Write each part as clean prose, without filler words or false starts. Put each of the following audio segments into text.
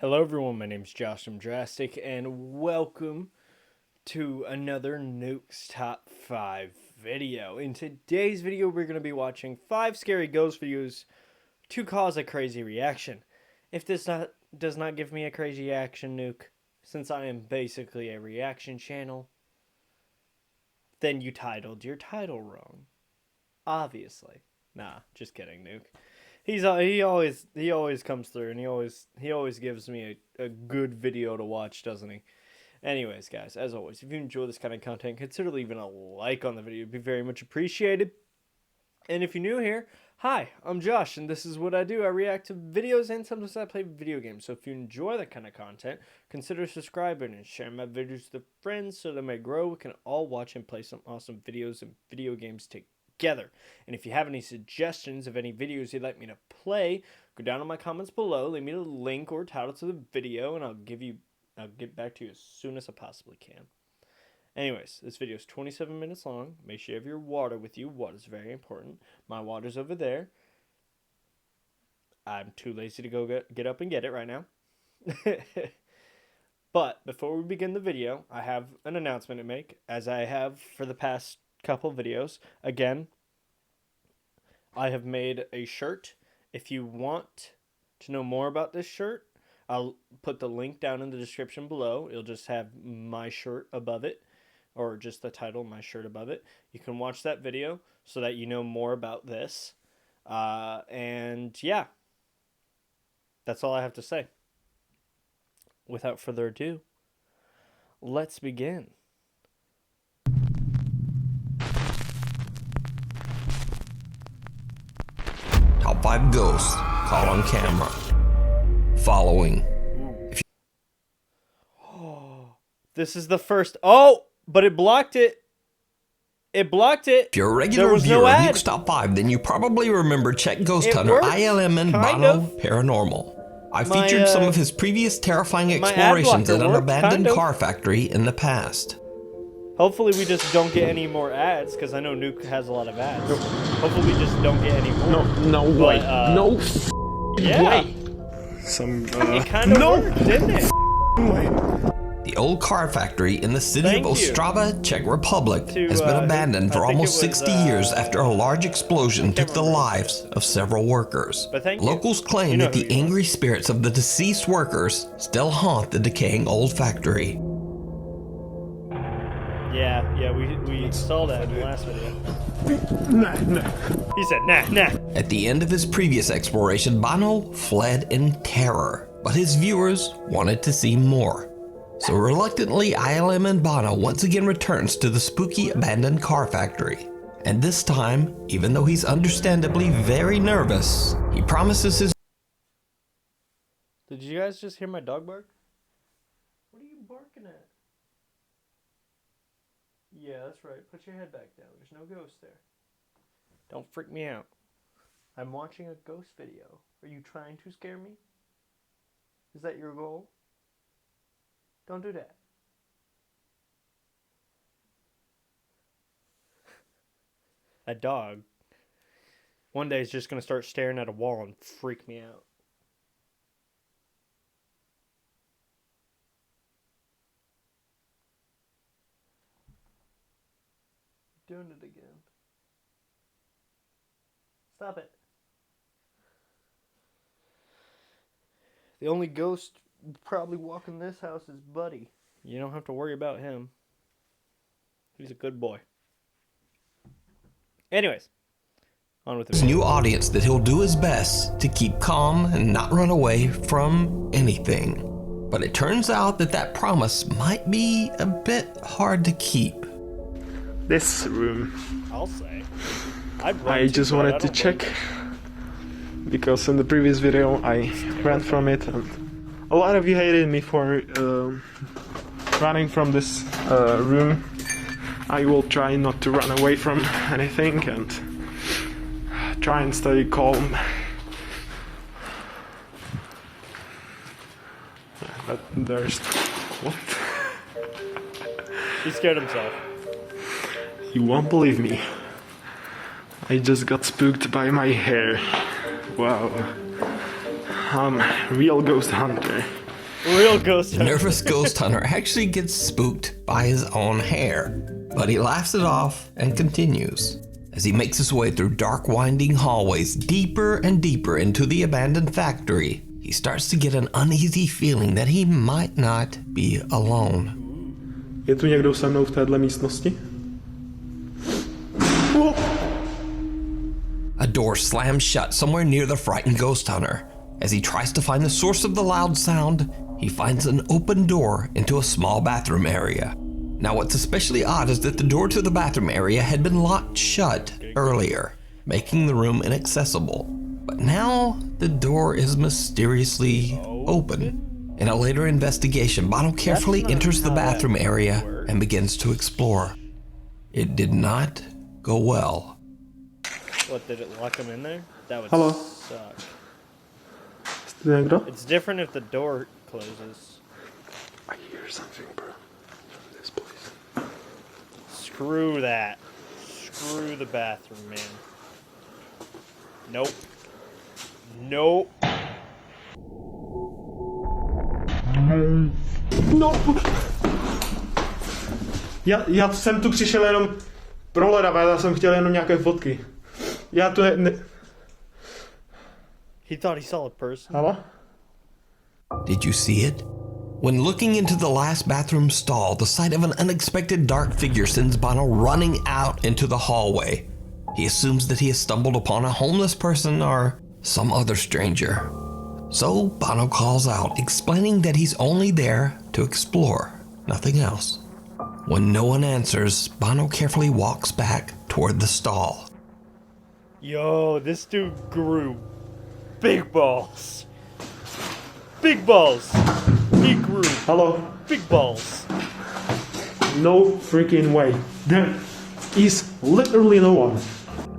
Hello everyone, my name is JoshJrumJrastick, and welcome to another Nuke's Top 5 video. In today's video, we're going to be watching 5 scary ghost videos to cause a crazy reaction. If this does not give me a crazy reaction, Nuke, since I am basically a reaction channel, then you titled your title wrong. Obviously. Nah, just kidding, Nuke. He always comes through, and he always gives me a good video to watch, doesn't he? Anyways, guys, as always, if you enjoy this kind of content, consider leaving a like on the video. It'd be very much appreciated. And if you're new here, hi, I'm Josh, and this is what I do. I react to videos, and sometimes I play video games. So if you enjoy that kind of content, consider subscribing and sharing my videos with friends so they may grow. We can all watch and play some awesome videos and video games together. And if you have any suggestions of any videos you'd like me to play, go down in my comments below, leave me a link or title to the video, and I'll get back to you as soon as I possibly can. Anyways, this video is 27 minutes long. Make sure you have your water with you. Water is very important. My water's over there. I'm too lazy to go get up and get it right now. But before we begin the video, I have an announcement to make, as I have for the past couple videos. Again, I have made a shirt. If you want to know more about this shirt, I'll put the link down in the description below. It'll just have my shirt above it, or just the title, my shirt above it. You can watch that video so that you know more about this. And yeah, that's all I have to say. Without further ado, let's begin. Top 5 ghosts caught on camera. Following. This is the first. Oh, but it blocked it. It blocked it. If you're a regular viewer of Nuke's Top 5, then you probably remember Czech ghost hunter ILMN Bahno Paranormal. I featured some of his previous terrifying explorations at an abandoned car factory in the past. Hopefully we just don't get any more ads, because I know Nuke has a lot of ads. Hopefully we just don't get any more. No way. No yeah. way. It kind of worked, didn't it? The old car factory in the city of Ostrava, Czech Republic, has been abandoned for almost 60 years after a large explosion took the lives of several workers. Locals claim that the angry spirits of the deceased workers still haunt the decaying old factory. Yeah, we saw that in the last video. Nah. He said, nah. At the end of his previous exploration, Bahno fled in terror, but his viewers wanted to see more. So reluctantly, ILMN Bahno once again returns to the spooky abandoned car factory. And this time, even though he's understandably very nervous, he promises his... Did you guys just hear my dog bark? What are you barking at? Yeah, that's right. Put your head back down. There's no ghost there. Don't freak me out. I'm watching a ghost video. Are you trying to scare me? Is that your goal? Don't do that. That dog, one day is just going to start staring at a wall and freak me out. Doing it again. Stop it. The only ghost probably walking this house is Buddy. You don't have to worry about him. He's a good boy. Anyways, on with the new audience that he'll do his best to keep calm and not run away from anything. But it turns out that that promise might be a bit hard to keep. This room. I'll say. I just wanted to check, because in the previous video I ran from it, and a lot of you hated me for running from this room. I will try not to run away from anything and try and stay calm. But there's... what? He scared himself. You won't believe me. I just got spooked by my hair. Wow. I'm a real ghost hunter. Real ghost The hunter. nervous ghost hunter actually gets spooked by his own hair, but he laughs it off and continues. As he makes his way through dark winding hallways deeper and deeper into the abandoned factory, he starts to get an uneasy feeling that he might not be alone. Je tu někdo se mnou v téhle místnosti? A door slams shut somewhere near the frightened ghost hunter. As he tries to find the source of the loud sound, he finds an open door into a small bathroom area. Now what's especially odd is that the door to the bathroom area had been locked shut earlier, making the room inaccessible. But now the door is mysteriously open. In a later investigation, Bahno carefully enters the bathroom area and begins to explore. It did not go well. What, did it lock him in there? That would Hello. suck. Jste někdo? It's different if the door closes. I hear something, bro. From this place. Screw that. Screw the bathroom, man. Nope. Nope. No! Já jsem tu přišel jenom prohledávat, já jsem chtěl jenom nějaké fotky. Já tu ne... He thought he saw a person. Halo? Did you see it? When looking into the last bathroom stall, the sight of an unexpected dark figure sends Bahno running out into the hallway. He assumes that he has stumbled upon a homeless person or some other stranger. So Bahno calls out, explaining that he's only there to explore, nothing else. When no one answers, Bahno carefully walks back toward the stall. Yo, this dude grew big balls. Big balls. He grew Halo? big balls. No freaking way. There is literally no one.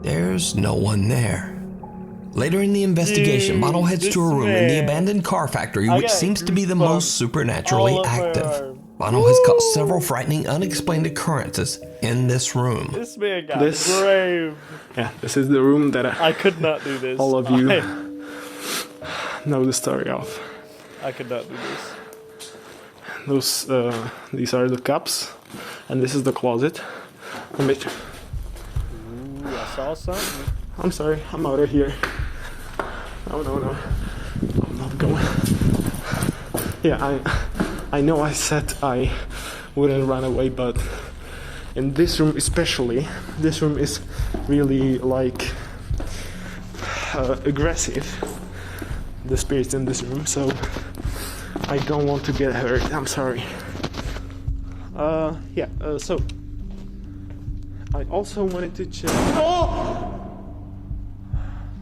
There's no one there. Later in the investigation, Dude, Bahno heads this to a room in the man. abandoned car factory, I which got seems to be the goosebumps most supernaturally all up my active. arm. Bahno has caught several frightening unexplained occurrences in this room. This man got This- brave. Yeah, this is the room that I could not do this. all of you I know the story of. could not do this. These are the cups, and this is the closet. Ooh, I saw something. I'm sorry, I'm out of here. No, I'm not going. Yeah, I know I said I wouldn't run away, but in this room especially, this room is really like aggressive. The spirits in this room, so I don't want to get hurt. I'm sorry. So I also wanted to check. Oh!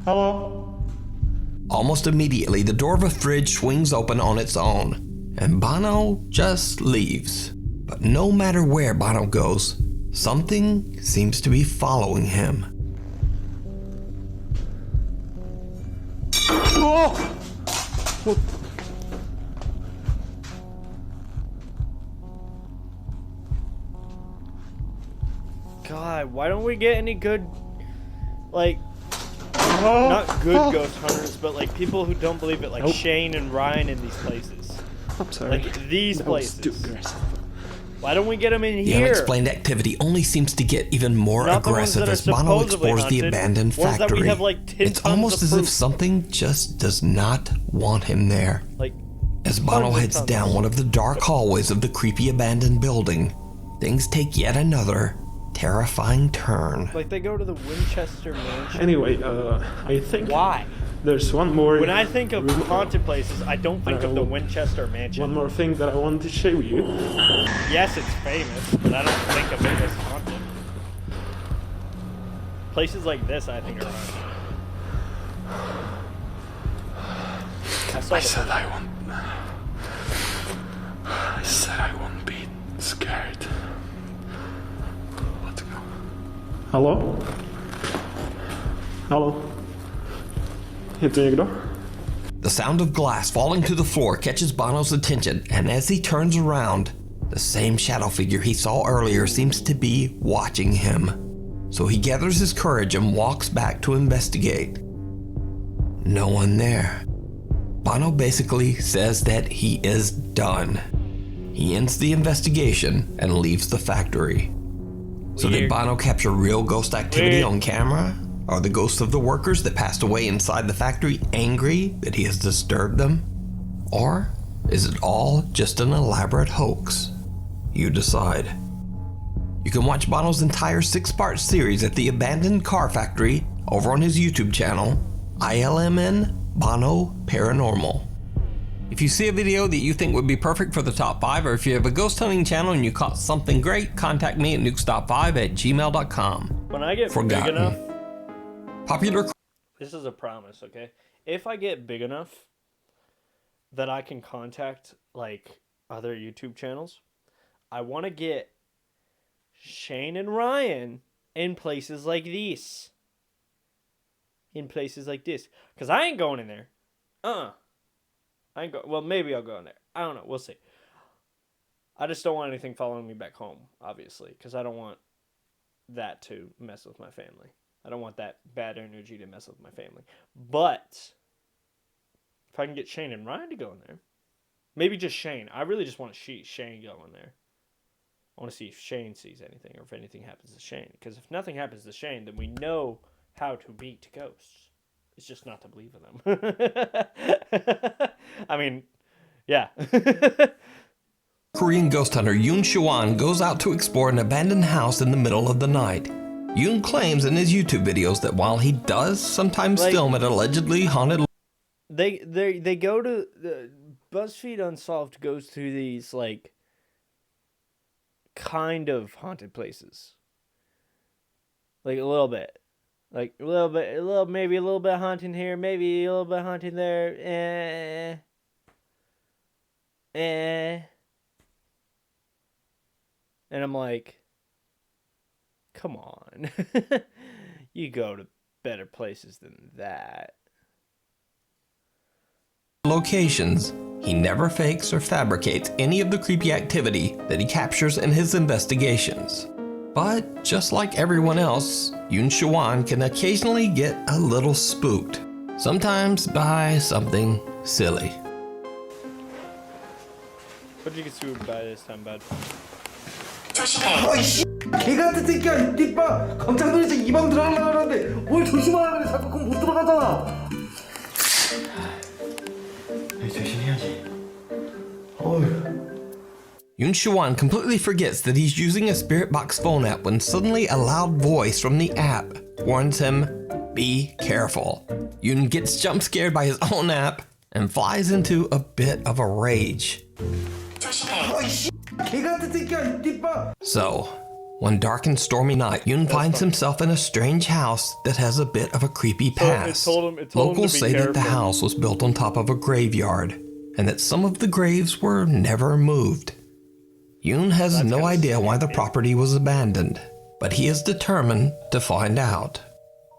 Hello? Almost immediately, the door of a fridge swings open on its own, and Bahno just leaves. But no matter where Bahno goes, something seems to be following him. Oh! What? God, why don't we get any good, like, Oh! not good Oh! ghost hunters, but like people who don't believe it, like Nope. Shane and Ryan in these places. I'm sorry. Like these That was too places. aggressive. Why don't we get them in The here? unexplained activity only seems to get even more Not the ones aggressive that are as Bahno supposedly explores the haunted, abandoned ones that we factory. have, like, 10 It's tons almost of as if proof. something just does not want him there. Like, As tons Bahno and heads tons. down one of the dark hallways of the creepy abandoned building, things take yet another terrifying turn. like they go to the Winchester Mansion. Anyway, I think Why? there's one more. When I think of haunted places, I don't think of the Winchester Mansion. One more thing that I wanted to show you. Yes, it's famous, but I don't think of it as haunted. Places like this, I think, are haunted. I saw I the said I won't. I said I won't be scared. Let's go. Hello? Hello? Je tu někdo? The sound of glass falling to the floor catches Bahno's attention, and as he turns around, the same shadow figure he saw earlier seems to be watching him. So he gathers his courage and walks back to investigate. No one there. Bahno basically says that he is done. He ends the investigation and leaves the factory. So did Bahno capture real ghost activity on camera? Are the ghosts of the workers that passed away inside the factory angry that he has disturbed them? Or is it all just an elaborate hoax? You decide. You can watch Bahno's entire 6-part series at the abandoned car factory over on his YouTube channel, ILMN Bahno Paranormal. If you see a video that you think would be perfect for the top 5, or if you have a ghost hunting channel and you caught something great, contact me at nukestop5@gmail.com. When I get big enough, popular. This is a promise, okay? If I get big enough that I can contact like other YouTube channels, I want to get Shane and Ryan in places like these. In places like this. Because I ain't going in there. I ain't go. Well, maybe I'll go in there. I don't know. We'll see. I just don't want anything following me back home, obviously. Because I don't want that to mess with my family. I don't want that bad energy to mess with my family. But if I can get Shane and Ryan to go in there. Maybe just Shane. I really just want to see Shane go in there. I want to see if Shane sees anything or if anything happens to Shane. Because if nothing happens to Shane, then we know how to beat ghosts. It's just not to believe in them. I mean, yeah. Korean ghost hunter Yoon Shwan goes out to explore an abandoned house in the middle of the night. Yoon claims in his YouTube videos that while he does sometimes film at allegedly haunted... They go to... BuzzFeed Unsolved goes to these, like, kind of haunted places. Like, a little bit. Like, maybe a little bit haunting here, maybe a little bit haunting there, And I'm like, come on. You go to better places than that. Locations, he never fakes or fabricates any of the creepy activity that he captures in his investigations. But just like everyone else, Yoon Shwan can occasionally get a little spooked, sometimes by something silly. What did you get spooked by this time, bud? 아이씨 개같은 새끼야 이봐 깜짝 놀라서 이 방 들어가려고 하는데 뭘 조심하라 그래 자꾸 그럼 못 들어가잖아 조심해야지 어휴 Yoon Shwan completely forgets that he's using a Spirit Box phone app when suddenly a loud voice from the app warns him, be careful. Yoon gets jump scared by his own app and flies into a bit of a rage. So, one dark and stormy night, Yoon finds himself in a strange house that has a bit of a creepy past. Locals say that the house was built on top of a graveyard, and that some of the graves were never moved. Yoon has no idea why the property was abandoned, but he is determined to find out.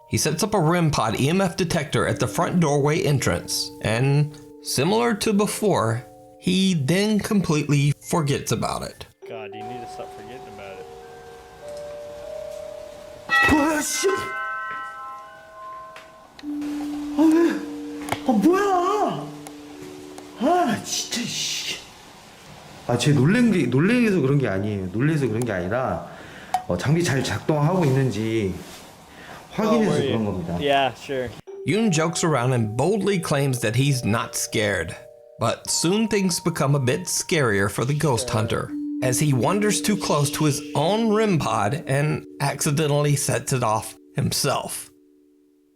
He sets up a REM pod EMF detector at the front doorway entrance, and similar to before, he then completely forgets about it. God, you need to stop forgetting about it. 뭐야 씨 뭐야 아 진짜 씨 쟤 놀래서 그런 게 아니에요. 놀래서 그런 게 아니라 장비 잘 작동하고 있는지 확인해서 그런 겁니다. Yeah, sure. Yoon jokes around and boldly claims that he's not scared. But soon things become a bit scarier for the ghost hunter, as he wanders too close to his own REM pod and accidentally sets it off himself.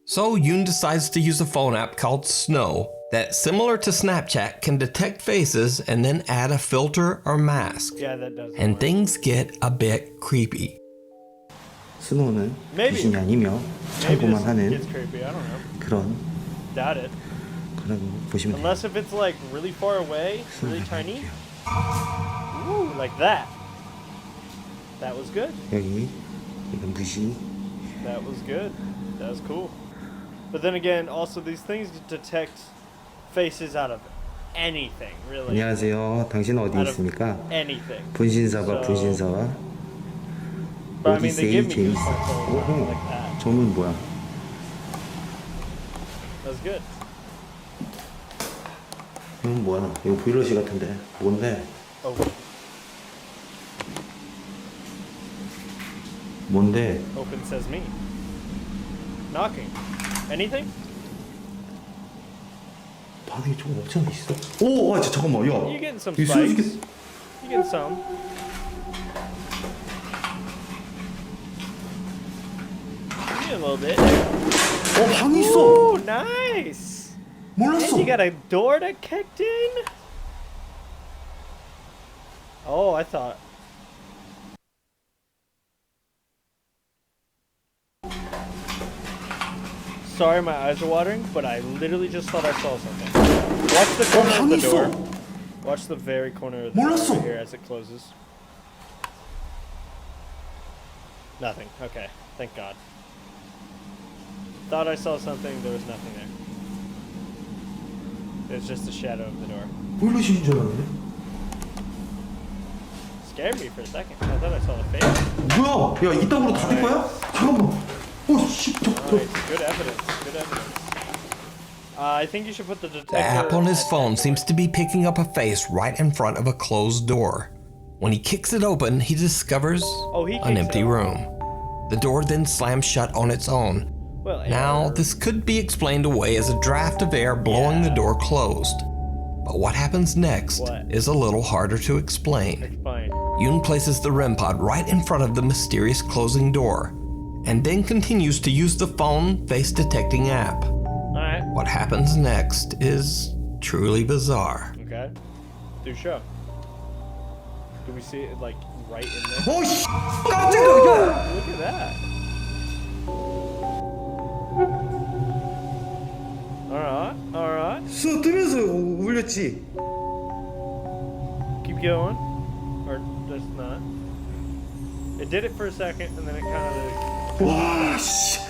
So Yoon decides to use a phone app called Snow that, similar to Snapchat, can detect faces and then add a filter or mask. Yeah, that does. And things get a bit creepy. 스노우는 귀신이 아니며 참고만 하는 그런 Doubt it. 그런 보시면 돼요. Unless if it's like really far away, really tiny. Ooh, like that. That was good. 여기 이건 무시. That was good. That was cool. But then again, also these things detect faces out of anything, really. 안녕하세요. 당신은 어디 있습니까? Anything. 분신사와 분신사와. But I mean, they give me goosebumps like that. 저는 뭐야? That was good. 이건 뭐야? 이거 보일러실 같은데. 뭔데? Oh, 뭔데? open says me. Knocking. Anything? 반응이 좀 없지 않게 있어? 오, 와, 잠깐만, 야. You getting some 이거 spikes? 숨죽이- You getting some? You a little bit. 방이 있어. Ooh, nice. 몰랐어. And you got a door that kicked in? Oh, I thought. Sorry, my eyes are watering, but I literally just thought I saw something. Watch the corner of the 방이 door. 있어. Watch the very corner of the door 몰랐어. right here as it closes. Nothing. Okay. Thank God. Thought I saw something. There was nothing there. There's just the shadow of the door. 보일러실인 줄 알았는데. Scared me for a second. I thought I saw the face. 뭐야? 야, 이따구로 닫을 거야? 잠깐만. 씨, Alright, good evidence. Good evidence. I think you should put the detector. The app on his phone seems to be picking up a face right in front of a closed door. When he kicks it open, he discovers He an kicks empty it open. room. The door then slams shut on its own. Well, Now, error. this could be explained away as a draft of air blowing the door closed. But what happens next What? is a little harder to explain. Explain. Yoon places the REM pod right in front of the mysterious closing door, and then continues to use the phone face detecting app. Alright. What happens next is truly bizarre. Okay. Do show. Do we see it like right in there? 오, 씨, 깜짝이야. Look at that. Alright, alright. 수 뜨면서 울렸지. Keep going. Or just not. It did it for a second and then it kind of. 와, 씨.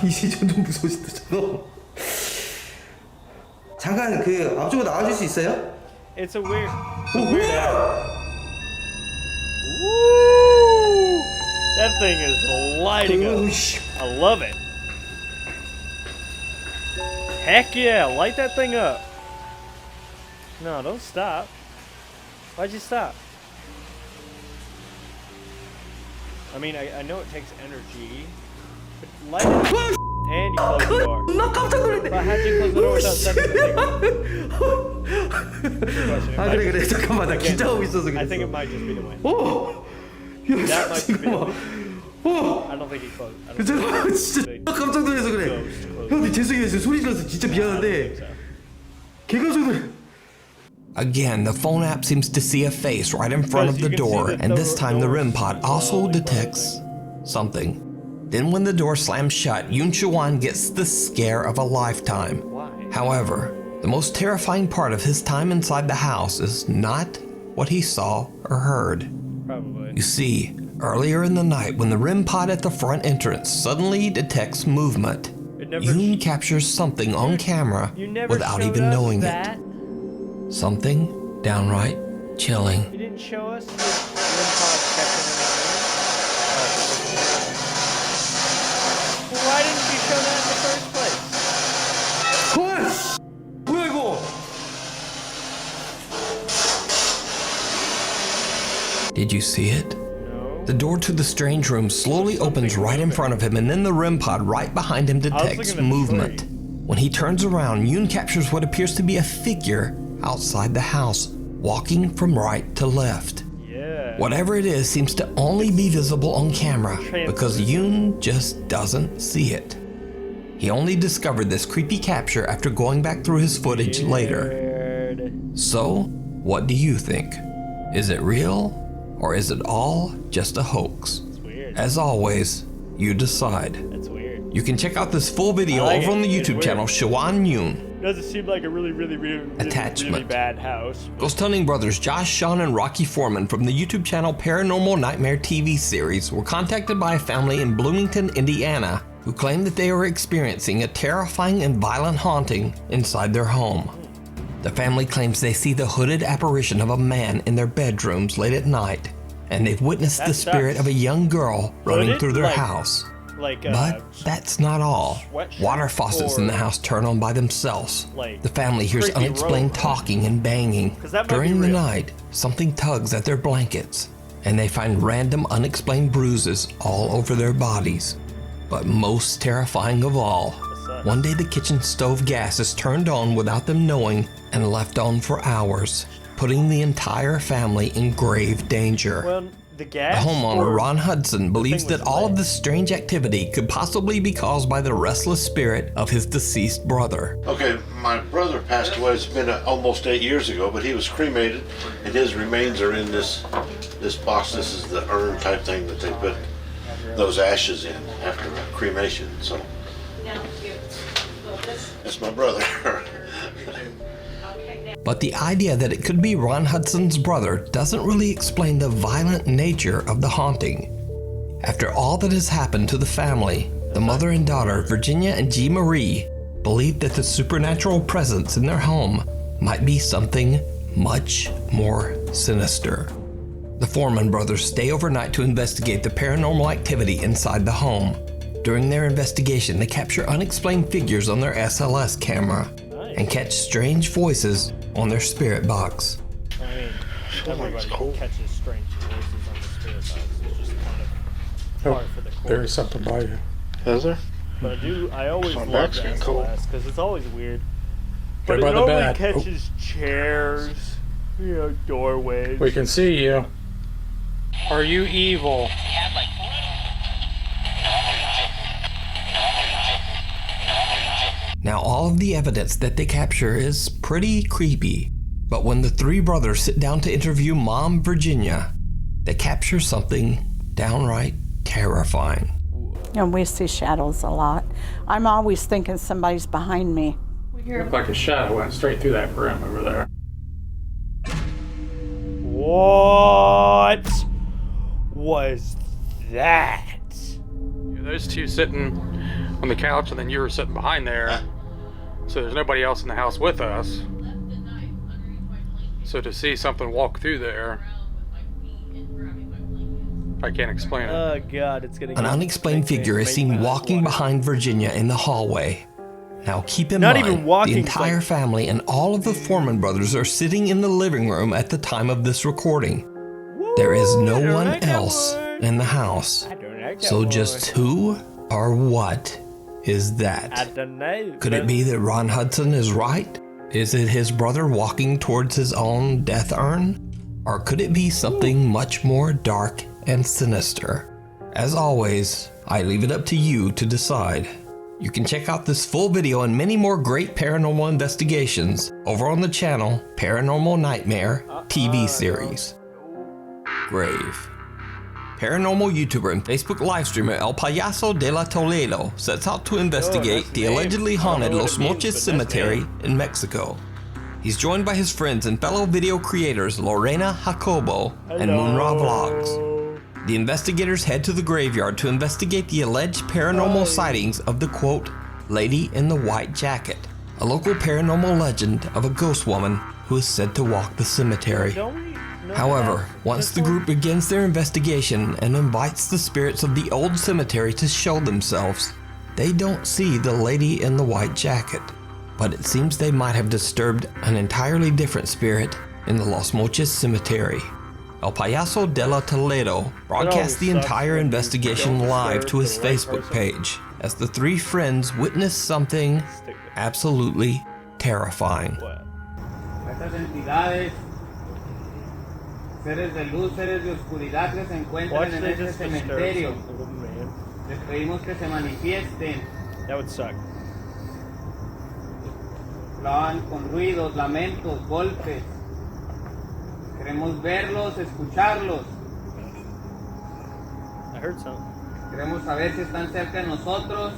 이제 점점 무서워진다. 잠깐 그 앞쪽으로 나와줄 수 있어요? It's a weird app. Woo! That thing is lighting up. 씨. I love it. Heck yeah, light that thing up. No, don't stop. Why'd you stop? I mean, I know it takes energy, but light it up and you close the door. 나 깜짝 놀랐네. But how'd you close the door without setting the thing up? 아 그래 잠깐만 나 긴장하고 있어서 그랬어. I think it might just be the wind. 오. That might be the 잠깐만. wind. 오. I don't think he closed. I don't think 잠깐만 진짜 나 깜짝 놀라서 그래. 형, 죄송해요. 소리 질러서 진짜 미안한데. 걔가 저는. Again, the phone app seems to see a face right in front of the door, and this time the REM pod also detects something. Then when the door slams shut, Yoon Soo-won gets the scare of a lifetime. Why? However, the most terrifying part of his time inside the house is not what he saw or heard. Probably. You see, earlier in the night when the REM pod at the front entrance suddenly detects movement, Yoon captures something on camera without even knowing it. Something downright chilling. You didn't show us the REM pod checking in that room? Well, why didn't you show that in the first place? 헐. 뭐야 이거? Did you see it? No. The door to the strange room slowly opens right in front of him, and then the REM pod right behind him detects looking at the movement. tree. When he turns around, Yoon captures what appears to be a figure outside the house, walking from right to left. Yeah. Whatever it is seems to only be visible on camera because Yoon just doesn't see it. He only discovered this creepy capture after going back through his footage later. Weird. So, what do you think? Is it real, or is it all just a hoax? It's weird. As always, you decide. That's weird. You can check out this full video I like over on the it. It's YouTube channel weird. Shawan Yoon. Doesn't seem like a really Attachment. bad house. Ghost Hunting Brothers Josh, Sean, and Rocky Fourman from the YouTube channel Paranormal Nightmare TV series were contacted by a family in Bloomington, Indiana, who claimed that they were experiencing a terrifying and violent haunting inside their home. The family claims they see the hooded apparition of a man in their bedrooms late at night, and they've witnessed That the spirit sucks. of a young girl running Hooded? through their Like- house. Like, But that's not all. sweatshirt Water faucets in the or, house turn on by themselves. like, The family hears creepy unexplained rope. talking and banging. 'Cause that might be During the real. night, something tugs at their blankets, and they find random unexplained bruises all over their bodies. But most terrifying of all, that? one day the kitchen stove gas is turned on without them knowing and left on for hours, putting the entire family in grave danger. Well, the gas. The homeowner, or- Ron Hudson, believes was that all of lit. this strange activity could possibly be caused by the restless spirit of his deceased brother. Okay, my brother passed away. It's been almost 8 years ago, but he was cremated, and his remains are in this box. This is the urn type thing that they put those ashes in after cremation. So that's my brother. But the idea that it could be Ron Hudson's brother doesn't really explain the violent nature of the haunting. After all that has happened to the family, the mother and daughter, Virginia and G. Marie, believe that the supernatural presence in their home might be something much more sinister. The Fourman Brothers stay overnight to investigate the paranormal activity inside the home. During their investigation, they capture unexplained figures on their SLS camera and catch strange voices on their spirit box. I mean, everybody catches strange voices on the spirit box. It's just kind of Oh, par for the there course. is something by you. Is there? But I always My love back's the getting cold. SLS because it's always weird. Go But by it the normally bed. catches chairs, doorways. We can see you. Are you evil? Now, all of the evidence that they capture is pretty creepy, but when the three brothers sit down to interview Mom Virginia, they capture something downright terrifying. And we see shadows a lot. I'm always thinking somebody's behind me. Looked like a shadow went straight through that room over there. What was that? Those two sitting on the couch, and then you were sitting behind there. So there's nobody else in the house with us. So to see something walk through there, I can't explain it. Oh God, it's gonna. An unexplained figure is seen walking behind Virginia in the hallway. Now keep in Not mind, even walking, the it's entire like- family and all of the Fourman brothers are sitting in the living room at the time of this recording. There is no one else in the house. So just who or what is I that? don't know. Could it be that Ron Hudson is right? Is it his brother walking towards his own death urn? Or could it be something much more dark and sinister? As always, I leave it up to you to decide. You can check out this full video and many more great paranormal investigations over on the channel Paranormal Nightmare TV series. Grave. Paranormal YouTuber and Facebook live streamer El Payaso de la Toledo sets out to investigate that's the name. allegedly I don't haunted know what Los it means, Moches but that's Cemetery name. in Mexico. He's joined by his friends and fellow video creators Lorena Jacobo and Moonra Vlogs. The investigators head to the graveyard to investigate the alleged paranormal sightings of the quote, Lady in the White Jacket, a local paranormal legend of a ghost woman who is said to walk the cemetery. Don't we know However, that? once This the one? group begins their investigation and invites the spirits of the old cemetery to show themselves, they don't see the lady in the white jacket. But it seems they might have disturbed an entirely different spirit in the Los Moches Cemetery. El Payaso de la Toledo broadcast the sucks entire when you investigation don't live disturb to his the right Facebook person. page as the three friends witnessed something Stick with it. absolutely terrifying. What? Estas entidades, seres de luz, seres de oscuridad que se encuentran Watch en they este just disturb cementerio, some old man. les pedimos que se manifiesten, That would suck. hablan con ruidos, lamentos, golpes. Queremos verlos, escucharlos. I heard something. Queremos saber si están cerca de nosotros,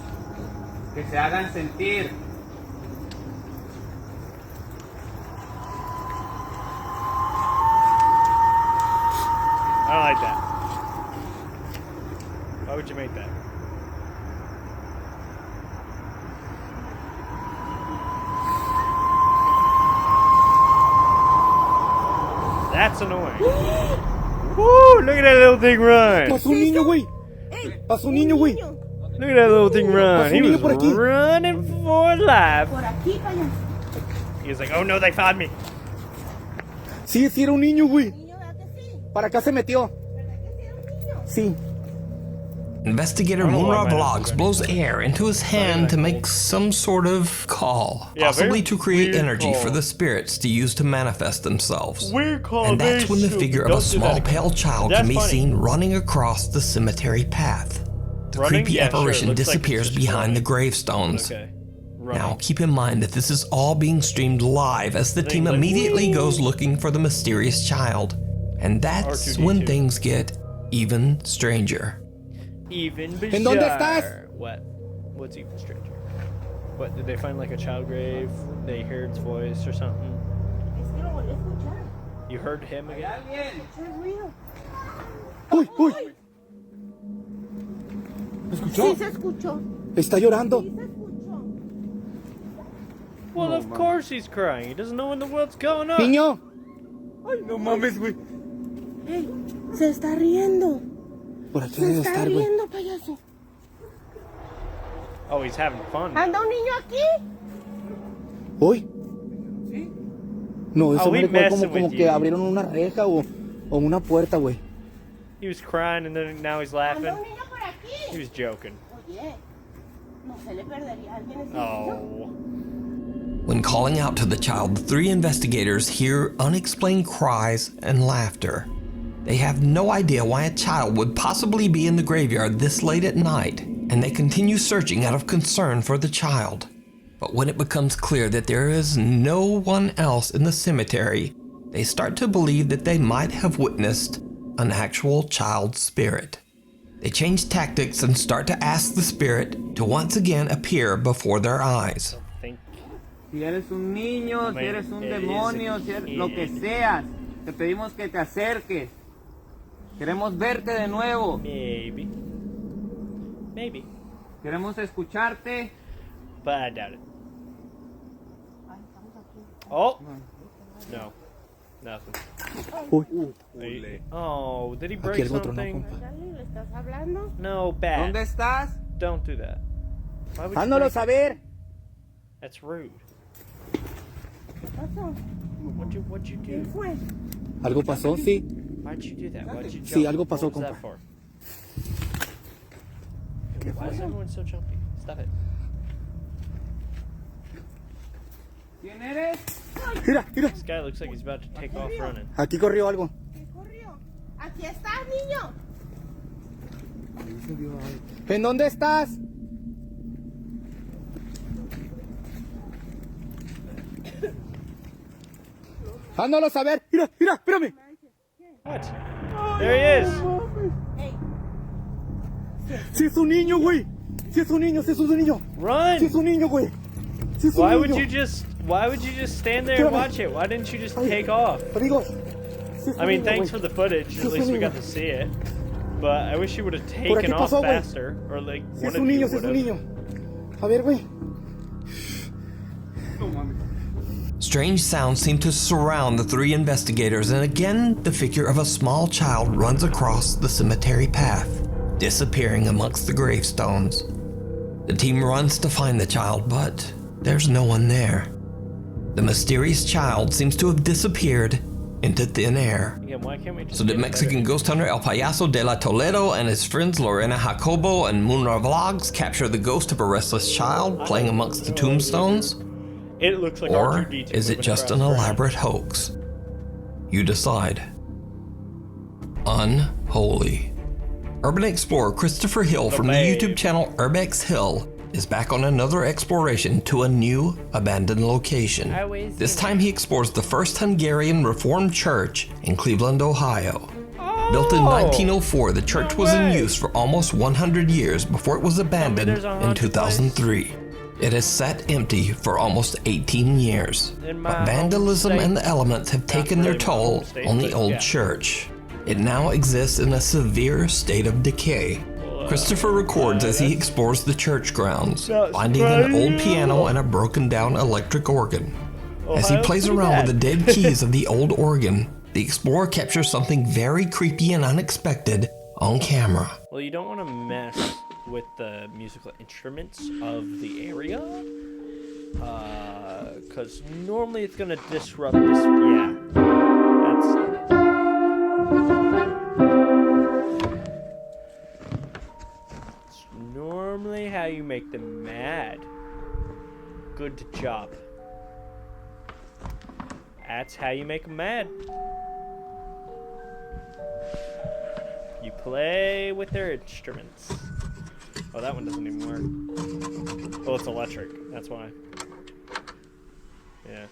que se hagan sentir. I don't like that. Why would you make that? That's annoying. Woo! Look at that little thing run. Pasó un niño, güey. Pasó un niño, güey. Look at that little thing run. He was running for life. He was like, oh no, they found me. Sí, sí era un niño, güey. Para acá se metió. Sí. Investigator Moonra Vlogs blows air into his hand to make some sort of call, possibly to create energy for the spirits to use to manifest themselves. And that's when the figure of a small pale child can be seen running across the cemetery path. The creepy apparition disappears behind the gravestones. Now, keep in mind that this is all being streamed live as the team immediately goes looking for the mysterious child. And that's when things get even stranger. Even bizarre. ¿En dónde estás? What? What's even stranger? What, did they find like a child grave? They heard its voice or something? You heard him again? ¡Uy, uy! ¿Escuchó? Sí, se escuchó. Está llorando. Sí, se escuchó. Well, of course he's crying. He doesn't know what in the world's going on. Niño. Ay, no mames, güey. Ey, se está riendo. Por aquí Se debe está estar, güey. riendo, payaso. Oh, he's having fun. ¿Anda un niño aquí? ¿Uy? No, eso Oh, me he recuerda messing como with que you. abrieron una reja o una puerta, güey. He was crying and then now he's laughing. ¿Anda un niño por aquí? He was joking. Oye, no se le perdería a alguien ese niño. Oh. When calling out to the child, the three investigators hear unexplained cries and laughter. They have no idea why a child would possibly be in the graveyard this late at night, and they continue searching out of concern for the child. But when it becomes clear that there is no one else in the cemetery, they start to believe that they might have witnessed an actual child spirit. They change tactics and start to ask the spirit to once again appear before their eyes. Si eres un niño, si eres un demonio, si eres lo que seas, te pedimos que te acerques. Queremos verte de nuevo. Maybe. Maybe. Queremos escucharte. But I doubt it. Oh! No. Nothing. Uy. Oh, did he break Aquí el otro, no, something? compa. ¿Le estás hablando? No, bad. ¿Dónde estás? Don't do that. Why would you Hándolo break- saber. That's rude. ¿Qué pasó? What'd you ¿Quién do? fue? ¿Algo pasó? Sí. Why'd you do that? Why'd you jump? Sí, algo pasó, What was that compa. for? Why is everyone so jumpy? Stop it. ¿Quién eres? Mira, mira. This guy looks like he's about to take off running. Aquí corrió algo. ¿Qué corrió? Aquí estás, niño. ¿En dónde estás? Hándalo saber. Mira, mira, espérame. What? There he is. Si es un niño, güey. Si es un niño, si es un niño. Si es Run! un niño, güey. Si es un Why niño. would you just stand there and watch it? Why didn't you just take off? Amigos. Si es un I mean, niño, thanks güey. for the footage. At least we got to see it. But I wish you would have Por taken aquí off pasó, güey. faster, or like Si one es un of you niño, si es un would niño. have. A ver, güey. Strange sounds seem to surround the three investigators, and again, the figure of a small child runs across the cemetery path, disappearing amongst the gravestones. The team runs to find the child, but there's no one there. The mysterious child seems to have disappeared into thin air. Again, why can't we just So the get a Mexican better- ghost hunter El Payaso de la Toledo and his friends Lorena Jacobo and Moonra Vlogs capture the ghost of a restless child playing amongst the tombstones? It looks like Or R2-D2 is it moving just across an the ground. elaborate hoax? You decide. Unholy. Urban explorer Christopher Hill from the babe. YouTube channel Urbex Hill is back on another exploration to a new abandoned location. This time he explores the first Hungarian Reformed church in Cleveland, Ohio. Built in 1904, the church was in use for almost 100 years before it was abandoned there's a in haunted 2003. It has sat empty for almost 18 years, In my but vandalism home and the state- elements have taken their really my toll home state, on the but old yeah. church. It now exists in a severe state of decay. Christopher records as he explores the church grounds, That's finding an old crazy. piano and a broken down electric organ. As he Ohio's plays pretty around bad. with the dead keys of the old organ, the explorer captures something very creepy and unexpected on camera. Well, you don't want to mess with the musical instruments of the area. Because normally it's going to disrupt this. Yeah. That's normally how you make them mad. Good job. That's how you make them mad. You play with their instruments. Oh, that one doesn't even work. Oh, it's electric. That's why. Yeah.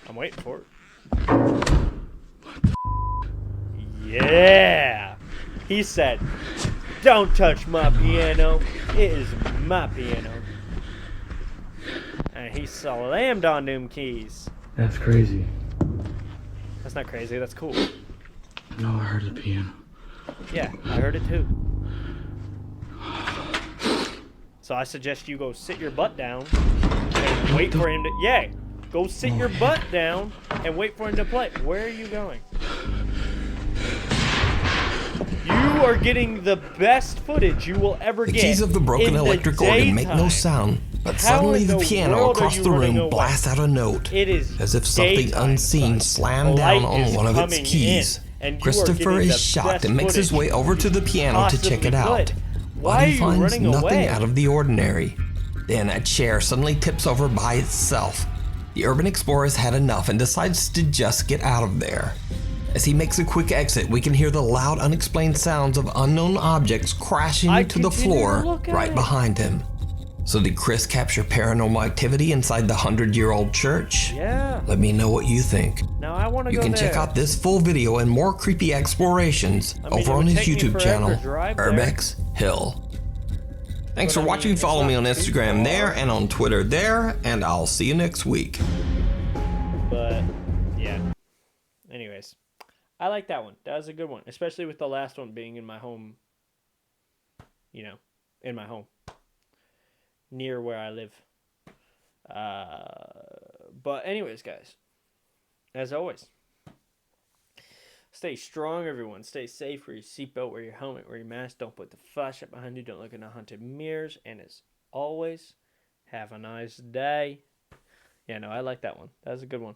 I'm waiting for it. Yeah! He said, "Don't touch my piano. It is my piano." And he slammed on them keys. That's crazy. That's not crazy. That's cool. No, I heard the piano. Yeah, I heard it too. So I suggest you go sit your butt down and wait for him to... Yeah, go sit your butt down and wait for him to play. Where are you going? You are getting the best footage you will ever get. The keys of the broken electric organ make no sound, but suddenly the piano across the room blasts out a note, It is as if something unseen slammed down on one of its keys. Christopher is shocked and makes his way over to the piano to check it out, but he finds nothing out of the ordinary. Then a chair suddenly tips over by itself. The urban explorer has had enough and decides to just get out of there. As he makes a quick exit, we can hear the loud, unexplained sounds of unknown objects crashing to the floor right behind him. So did Chris capture paranormal activity inside the 100-year-old church? Yeah. Let me know what you think. Now I want to go You can there. check out this full video and more creepy explorations over on his YouTube channel, Urbex Hill. Thanks for watching. Follow me on Instagram there and on Twitter there, and I'll see you next week. But, yeah. Anyways, I like that one. That was a good one, especially with the last one being in my home, you know, in my home, near where I live. But anyways, guys, as always, stay strong, everyone. Stay safe. Wear your seatbelt, wear your helmet, wear your mask. Don't put the flashlight behind you. Don't look in the haunted mirrors. And as always, have a nice day. Yeah, no, I like that one. That was a good one.